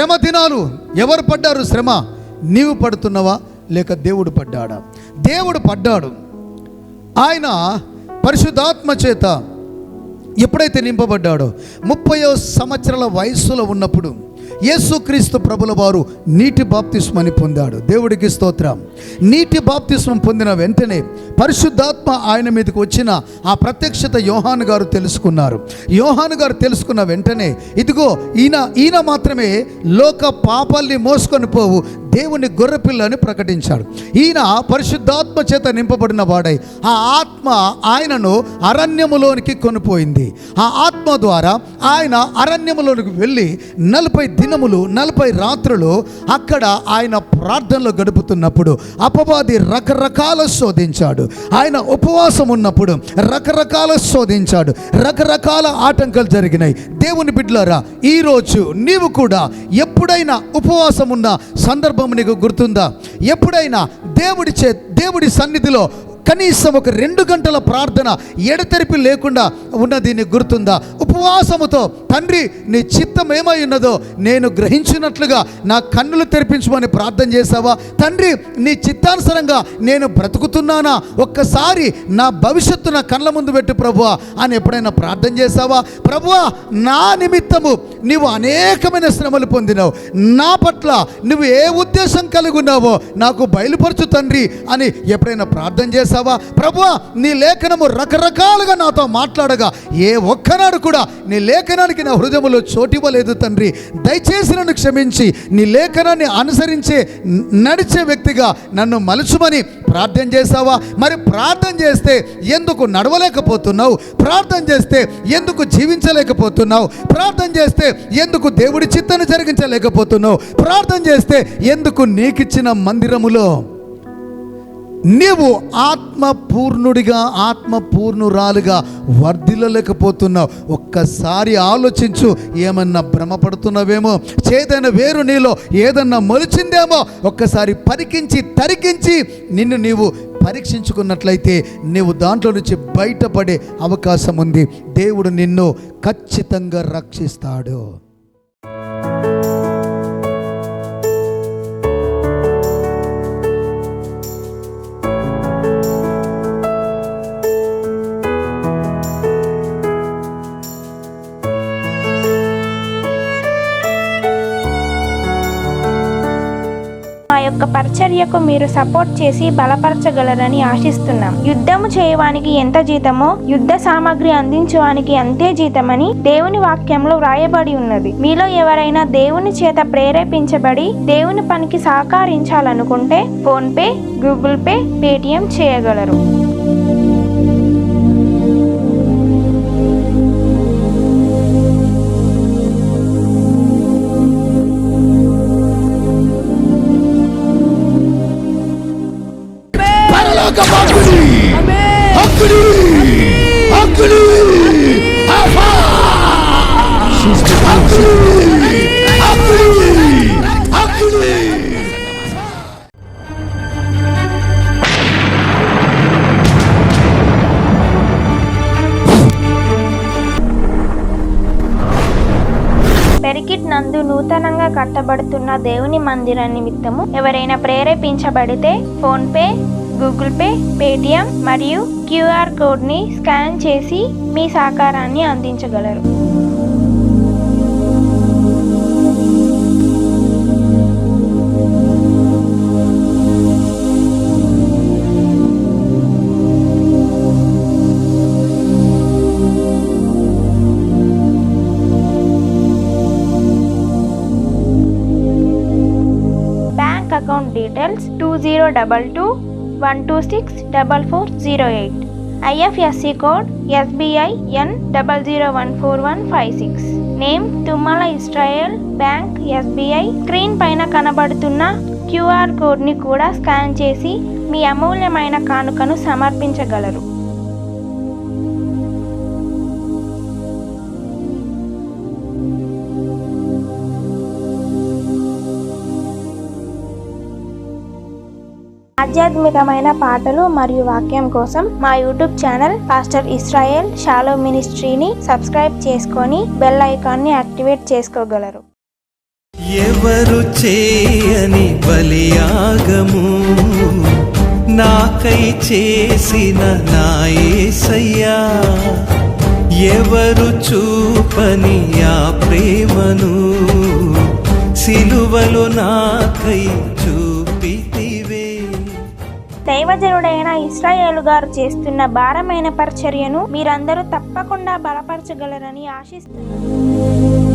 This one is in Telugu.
శ్రమ దినాలు ఎవరు పడ్డారు? శ్రమ నీవు పడుతున్నావా లేక దేవుడు పడ్డాడా? దేవుడు పడ్డాడు. ఆయన పరిశుద్ధాత్మ చేత ఎప్పుడైతే నింపబడ్డాడో 30వ సంవత్సరాల వయస్సులో ఉన్నప్పుడు యేసుక్రీస్తు ప్రభుల వారు నీటి బాప్తిస్మని పొందాడు. దేవుడికి స్తోత్రం. నీటి బాప్తిస్మం పొందిన వెంటనే పరిశుద్ధాత్మ ఆయన మీదకి వచ్చిన ఆ ప్రత్యక్షత యోహాను గారు తెలుసుకున్నారు. యోహాను గారు తెలుసుకున్న వెంటనే ఇదిగో ఈయన మాత్రమే లోక పాపాల్ని మోసుకొని పోవు దేవుని గొర్రెపిల్ల అని ప్రకటించాడు. ఈయన పరిశుద్ధాత్మ చేత నింపబడిన వాడై ఆ ఆత్మ ఆయనను అరణ్యములోనికి కొనిపోయింది. ఆ ఆత్మ ద్వారా ఆయన అరణ్యములోనికి వెళ్ళి 40 దినములు 40 రాత్రులు అక్కడ ఆయన ప్రార్థనలో గడుపుతున్నప్పుడు అపవాది రకరకాల శోధించాడు. ఆయన ఉపవాసం ఉన్నప్పుడు రకరకాల శోధించాడు. రకరకాల ఆటంకాలు జరిగినాయి. దేవుని బిడ్డలారా, ఈరోజు నీవు కూడా ఎప్పుడైనా ఉపవాసం ఉన్న సందర్భం నీకు గుర్తుందా? ఎప్పుడైనా దేవుడి సన్నిధిలో కనీసం ఒక 2 గంటల ప్రార్థన ఎడతెరిపి లేకుండా ఉన్నది నీకు గుర్తుందా? ఉపవాసముతో తండ్రి నీ చిత్తం ఏమై ఉన్నదో నేను గ్రహించినట్లుగా నా కన్నులు తెరిపించమని ప్రార్థన చేశావా? తండ్రి నీ చిత్తానుసారంగా నేను బ్రతుకుతున్నానా? ఒక్కసారి నా భవిష్యత్తు నా కళ్ళ ముందు పెట్టు ప్రభువా అని ఎప్పుడైనా ప్రార్థన చేశావా? ప్రభువా, నా నిమిత్తము నీవు అనేకమైన శ్రమలు పొందినావు, నా పట్ల నువ్వు ఏ ఉద్దేశం కలిగి ఉన్నావో నాకు బయలుపరచు తండ్రి అని ఎప్పుడైనా ప్రార్థన చేశావా? ప్రభువా, నీ లేఖనము రకరకాలుగా నాతో మాట్లాడగా ఏ ఒక్కనాడు కూడా నీ లేఖనానికి నా హృదయంలో చోటివ్వలేదు తండ్రి. దయచేసి నన్ను క్షమించి నీ లేఖనాన్ని అనుసరించే నడిచే వ్యక్తిగా నన్ను మలుచుమని ప్రార్థన చేశావా? మరి ప్రార్థన చేస్తే ఎందుకు నడవలేకపోతున్నావు? ప్రార్థన చేస్తే ఎందుకు జీవించలేకపోతున్నావు? ప్రార్థన చేస్తే ఎందుకు దేవుడి చిత్తాన్ని జరిగించలేకపోతున్నావు? ప్రార్థన చేస్తే ఎందుకు నీకిచ్చిన మందిరములో నీవు ఆత్మపూర్ణుడిగా ఆత్మపూర్ణురాలుగా వర్ధిల్లలేకపోతున్నావు? ఒక్కసారి ఆలోచించు. ఏమన్నా భ్రమపడుతున్నావేమో, చేదైన వేరు నీలో ఏదన్నా మొలిచిందేమో ఒక్కసారి పరికించి తరికించి నిన్ను నీవు పరీక్షించుకున్నట్లయితే నీవు దాంట్లో నుంచి బయటపడే అవకాశం ఉంది. దేవుడు నిన్ను ఖచ్చితంగా రక్షిస్తాడు. మా యొక్క పరిచర్యకు మీరు సపోర్ట్ చేసి బలపరచగలరని ఆశిస్తున్నాం. యుద్ధము చేయవానికి ఎంత జీతమో యుద్ధ సామాగ్రి అందించడానికి అంతే జీతమని దేవుని వాక్యంలో వ్రాయబడి ఉన్నది. మీలో ఎవరైనా దేవుని చేత ప్రేరేపించబడి దేవుని పనికి సహకరించాలనుకుంటే ఫోన్పే, గూగుల్ పే, పేటిఎం చేయగలరు. పెరికిట్ నందు నూతనంగా కట్టబడుతున్న దేవుని మందిర నిమిత్తము ఎవరైనా ప్రేరేపించబడితే ఫోన్పే, గూగుల్ పే, పేటిఎం మరియు క్యూఆర్ కోడ్ని స్కాన్ చేసి మీ సహకారాన్ని అందించగలరు. Account details 2022-126-4408. IFSC code SBI N00144156. Name Tumala Israel Bank SBI. Screen పైన కనబడుతున్న QR కోడ్ని కూడా స్కాన్ చేసి మీ అమూల్యమైన కానుకను సమర్పించగలరు. ఆధ్యాత్మికమైన పాటలు మరియు వాక్యం కోసం మా YouTube channel pastor Israel Shalom మినిస్ట్రీని సబ్స్క్రైబ్ చేసుకొని బెల్ ఐకాన్ని యాక్టివేట్ చేసుకోగలరు. ఎవరు చేయని బలియాగము నాకై చేసిన నా యేసయ్యా, ఎవరు చూపని ఆ ప్రేమను సిలువలో నాకై చూపితివే. దైవజనుడైన ఇశ్రాయేలు గారు చేస్తున్న భారమైన పరిచర్యను మీరందరూ తప్పకుండా బలపరచగలరని ఆశిస్తున్నాను.